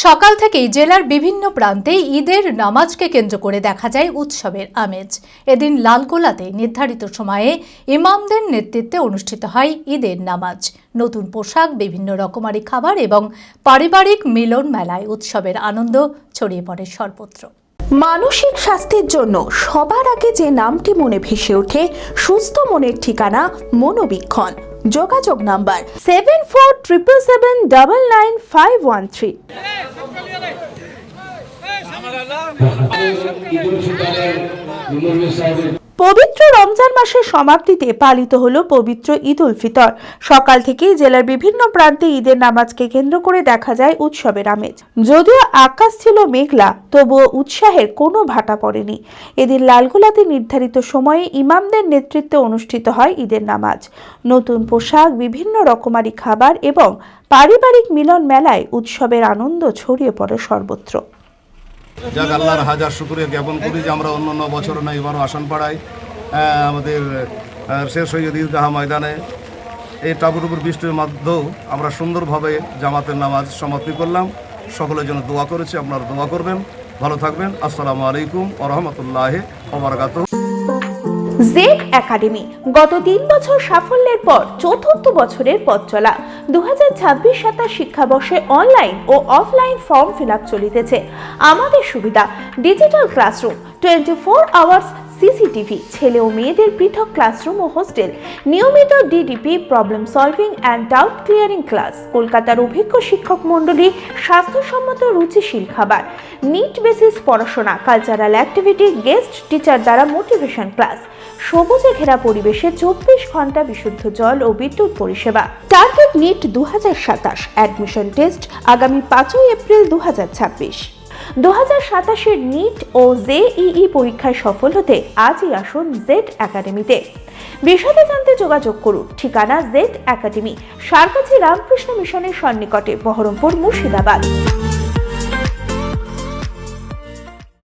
সকাল থেকেই জেলার বিভিন্ন প্রান্তে ঈদের নামাজকে কেন্দ্র করে দেখা যায় উৎসবের আমেজ। এদিন লালগোলাতে নির্ধারিত সময়ে ইমামদের নেতৃত্বে অনুষ্ঠিত হয় ঈদের নামাজ। নতুন পোশাক, বিভিন্ন রকমারি খাবার এবং পারিবারিক মিলন মেলায় উৎসবের আনন্দ ছড়িয়ে পড়ে সর্বত্র। মানসিক স্বাস্থ্যের জন্য সবার আগে যে নামটি মনে ভেসে ওঠে, সুস্থ মনের ঠিকানা মনোবীক্ষণ। যোগাযোগ নাম্বার 7477799513। পবিত্র রমজান মাসের সমাপ্তিতে পালিত হলো পবিত্র ঈদ উল ফিতর। সকাল থেকেই জেলার বিভিন্ন প্রান্তে ঈদের নামাজকে কেন্দ্র করে দেখা যায় উৎসবের আমেজ। যদিও আকাশ ছিল মেঘলা, তবুও উৎসাহের কোনো ভাটা পড়েনি। এদিন লালগোলাতে নির্ধারিত সময়ে ইমামদের নেতৃত্বে অনুষ্ঠিত হয় ঈদের নামাজ। নতুন পোশাক, বিভিন্ন রকমারি খাবার এবং পারিবারিক মিলন মেলায় উৎসবের আনন্দ ছড়িয়ে পড়ে সর্বত্র। যাক, আল্লাহর হাজার শুকরিয়া জ্ঞাপন করি যে আমরা অন্য বছর না এবারও আসানপাড়ায় আমাদের শেষ সৈয়দ ঈদগাহ ময়দানে এই টাপুর বৃষ্টির মধ্যেও আমরা সুন্দরভাবে জামাতের নামাজ সমাপ্তি করলাম। সকলের জন্য দোয়া করেছি, আপনারা দোয়া করবেন। ভালো থাকবেন। আসসালামু আলাইকুম ওয়া রাহমাতুল্লাহি ওয়া বারাকাতুহু। জেড একাডেমি গত 3 বছর সাফল্যের পর চতুর্থ বছরের পথ চলা। 2026-27 শিক্ষাবর্ষে অনলাইন ও অফলাইন ফর্ম ফিল আপ চলিতেছে। আমাদের সুবিধা ডিজিটাল ক্লাসরুম, 24 আওয়ার্স সিসিটিভি, ছেলে ও মেয়েদের পৃথক ক্লাসরুম ও হোস্টেল, নিয়মিত DDP, problem solving and doubt clearing class, কলকাতার অভিজ্ঞ শিক্ষক মণ্ডলী, স্বাস্থ্যসম্মত রুচিশীল খাবার, নিট বেসিস পড়াশোনা, কালচারাল অ্যাক্টিভিটি, গেস্ট টিচার দ্বারা মোটিভেশন ক্লাস, সবুজে ঘেরা পরিবেশে 24 ঘন্টা বিশুদ্ধ জল ও বিদ্যুৎ পরিষেবা। টার্গেট নিট 2027, অ্যাডমিশন টেস্ট আগামী 5 এপ্রিল 2026। 2027-এর নিট ও জেইই পরীক্ষায় সফল হতে আজই আসুন জেড একাডেমিতে। বিশদে জানতে যোগাযোগ করুন। ঠিকানা জেড একাডেমি, সারকাছি রামকৃষ্ণ মিশনের সন্নিকটে, বহরমপুর, মুর্শিদাবাদ।